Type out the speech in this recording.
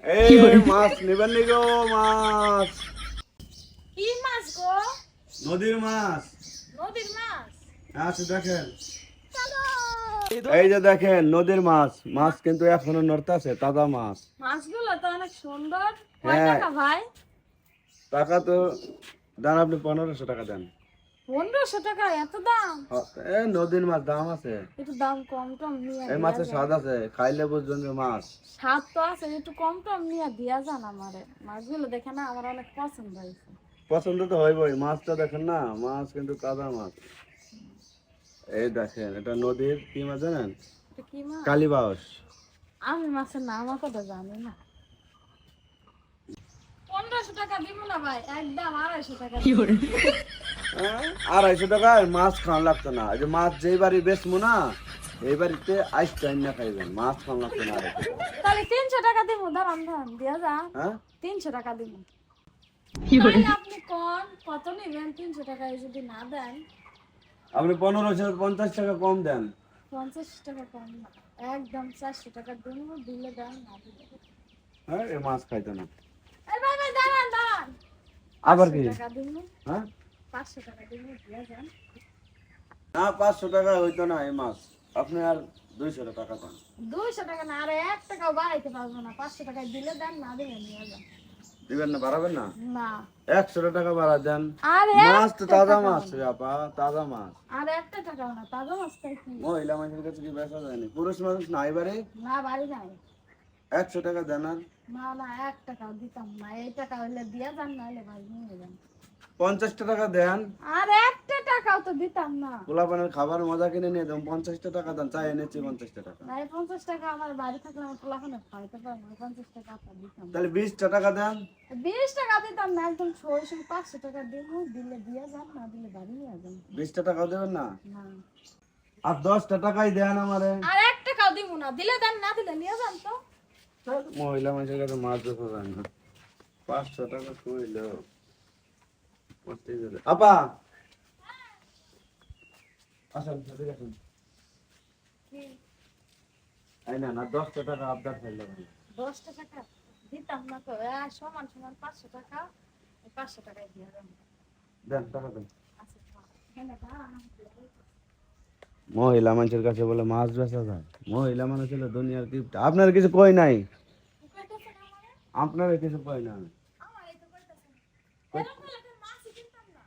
এই মাছ নেবেন নি গো? মাছ, কি মাছ গো? নদীর মাছ নদীর মাছ? আছে দেখেন। এই যে দেখেন নদীর মাছ, মাছ কিন্তু এখনো নড়তাছে, তাজা মাছ। মাছগুলো তো অনেক সুন্দর। কয় হ্যাঁ, টাকা ভাই? টাকা তো দেন, আপনি 1500 টাকা দেন। 1500 টাকা? এত দাম? এ নদীর মাছ দাম আছে, একটু দাম কম টম নিয়ে এই দিয়া মাছের যান। স্বাদ আছে, খাইলে বুঝবেন যে মাছ। স্বাদ তো আছে, একটু কম টম নিয়ে দিয়া যান আমারে। মাছগুলো দেখে না আমার অনেক পছন্দ হয়েছে। পছন্দ তো হইবই, মাছটা দেখেন না, মাছ কিন্তু তাজা মাছ। এই দেখেন, এটা নদীর কি মাছ জানেন? এটা কি মাছ? কালীবাউস। আমি মাছের নাম তো জানি না। 1500 টাকা দিব না ভাই, একদম 250 টাকা। 250 টাকায় মাছ খাওয়া লাগতো না। এই যে মাছ যেই বাড়ি বেচবো না, এই বাড়িতে আইস টাইম না খাইবেন, মাছ খাওয়া লাগতো না। 250 টাকা। তাহলে 300 টাকা দিব, দাঁড়ান দাঁড়ান দিয়া যান। হ্যাঁ, 300 টাকা দিব। তাহলে আপনি কোন কত নেবেন? 300 টাকায় যদি না দেন? আপনি 1550 টাকা কম দেন। 50 টাকা কম না, একদম 400 টাকা দিব। দিলে দেন, না দিলে দেন। হ্যাঁ, এই মাছ খাইতো না। এই ভাই ভাই দাঁড়ান দাঁড়ান। আবার কি? 500 টাকা দিব। হ্যাঁ, 500 টাকা দিব, দিয়া যান। না 500 টাকা হইতো না এই মাছ, আপনি আর 200 টাকা দেন। 200 টাকা না, আর 1 টাকাও বাড়াইতে পারবো না। 500 টাকায় দিলে দেন, না দিলে নিয়ে যান। দিবেন না, বাড়াবেন না? না। 100 টাকা বাড়া দেন। আর মাছ তো 1 তাজা টাকা মাছ না। রে আপা, তাজা মাছ। আর 1 টাকাও না, তাজা মাছ খাই কি? মহিলা মানুষের কাছে কি বেচা যায়নি, পুরুষ মানুষ নাই বাড়ি। না বাড়ি নাই। 100 টাকা দেন। আর না না, 1 টাকাও দিতাম না। এই টাকা হইলে দিয়া যান, নাহলে ভাই নিয়ে যান। 50 টাকা দেন। আর 1 টাকাও তো দিতাম না। পোলাপানের খাবার মজা কিনে নিয়ে যান, 50 টাকা দেন, চাই এনেছি 50 টাকা। না, এই 50 টাকা আমার বাড়ি থাকলে আমার পোলাপানে খাইতে পারবো না। 50 টাকা আপনার দিতাম না। তাহলে 20 টাকা দেন। 20 টাকা দিতাম না, একদম সই সই 500 টাকা দিব। দিলে দিয়া যান, না দিলে বাড়ি নিয়ে যান। 20 টাকা দেবেন না? না। আর 10টাকাই দেন আমারে। আর 1 টাকাও দিব না। দিলে দেন, না দিলে নিয়ে যান তো। মহিলা মানুষের কাছে মাছ বেচা যায় না। 500 টাকা কইল আপা, আসেন এদিকে আসেন। কি? এই না না, 10টাকা আবদার ফেললে ভাই। 10 টাকা দিতাম না তো। সমান সমান 500 টাকা। এই 500 টাকায় দিয়া যান। দেন টাকা দেন। আচ্ছা থাক। এখানে দাঁড়ান, আমি দিয়ে দিই। মহিলা মানুষের কাছে বলে মাছ বেচা যায়। মহিলা মানুষ হলো দুনিয়ার গিফট। আপনার কিছু কই নাই, কি কইতেছেন আমারে? আপনার কিছু কই না। আমার এই তো কইতেছেন। কই- এরকম হলে